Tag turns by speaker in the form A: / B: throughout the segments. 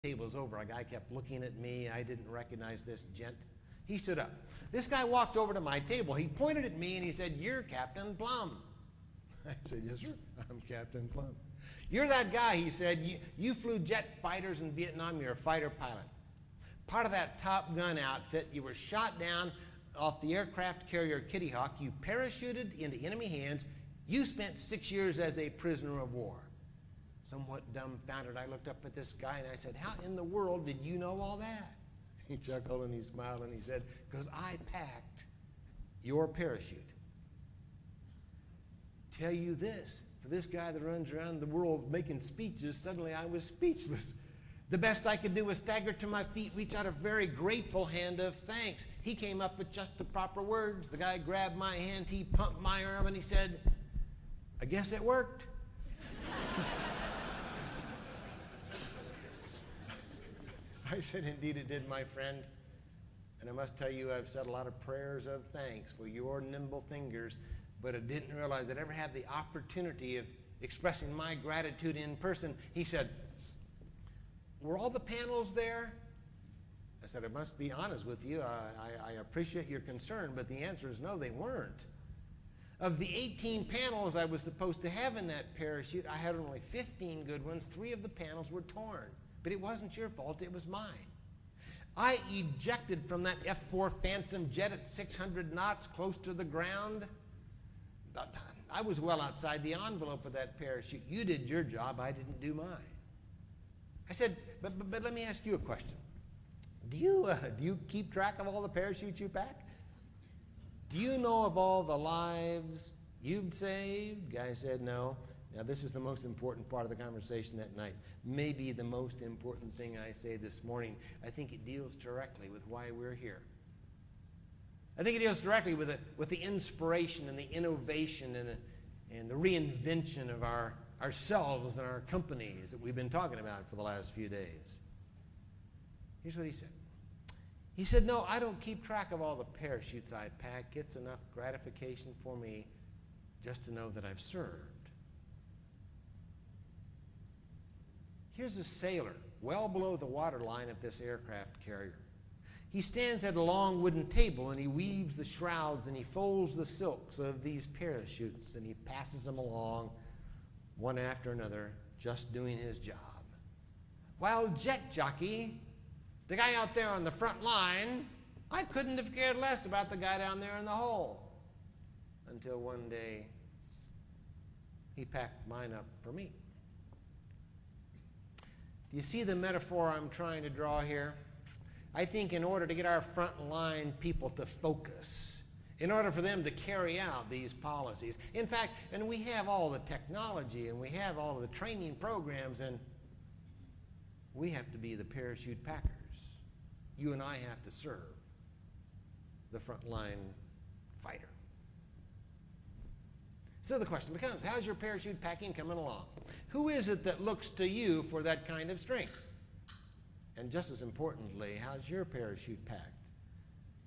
A: Table's over. A guy kept looking at me. I didn't recognize this gent. He stood up. This guy walked over to my table. He pointed at me and he said, "You're Captain Plum." I said, "Yes, sir. I'm Captain Plum." "You're that guy," he said. You flew jet fighters in Vietnam. You're a fighter pilot. Part of that Top Gun outfit, you were shot down off the aircraft carrier Kitty Hawk. You parachuted into enemy hands. You spent 6 years as a prisoner of war. Somewhat dumbfounded, I looked up at this guy and I said, "How in the world did you know all that?" He chuckled and he smiled and he said, "Because I packed your parachute." Tell you this, for this guy that runs around the world making speeches, suddenly I was speechless. The best I could do was stagger to my feet, reach out a very grateful hand of thanks. He came up with just the proper words. The guy grabbed my hand, he pumped my arm, and he said, "I guess it worked." I said, "Indeed it did, my friend. And I must tell you, I've said a lot of prayers of thanks for your nimble fingers, but I didn't realize I'd ever have the opportunity of expressing my gratitude in person." He said, "Were all the panels there?" I said, "I must be honest with you. I appreciate your concern, but the answer is no, they weren't. Of the 18 panels I was supposed to have in that parachute, I had only 15 good ones. 3 of the panels were torn. But it wasn't your fault, it was mine. I ejected from that F-4 Phantom jet at 600 knots close to the ground. I was well outside the envelope of that parachute. You did your job, I didn't do mine." I said, but let me ask you a question. Do you keep track of all the parachutes you pack? Do you know of all the lives you've saved? Guy said, "No." Now, this is the most important part of the conversation that night. Maybe the most important thing I say this morning. I think it deals directly with why we're here. I think it deals directly with the inspiration and the innovation and the reinvention of ourselves and our companies that we've been talking about for the last few days. Here's what he said. He said, "No, I don't keep track of all the parachutes I pack. It's enough gratification for me just to know that I've served." Here's a sailor, well below the waterline of this aircraft carrier. He stands at a long wooden table and he weaves the shrouds and he folds the silks of these parachutes and he passes them along one after another, just doing his job. While jet jockey, the guy out there on the front line, I couldn't have cared less about the guy down there in the hole. Until one day, he packed mine up for me. Do you see the metaphor I'm trying to draw here? I think in order to get our front-line people to focus, in order for them to carry out these policies, in fact, and we have all the technology and we have all of the training programs, and we have to be the parachute packers. You and I have to serve the front-line fighter. So the question becomes, how's your parachute packing coming along? Who is it that looks to you for that kind of strength? And just as importantly, how's your parachute packed?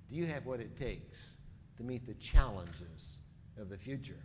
A: Do you have what it takes to meet the challenges of the future?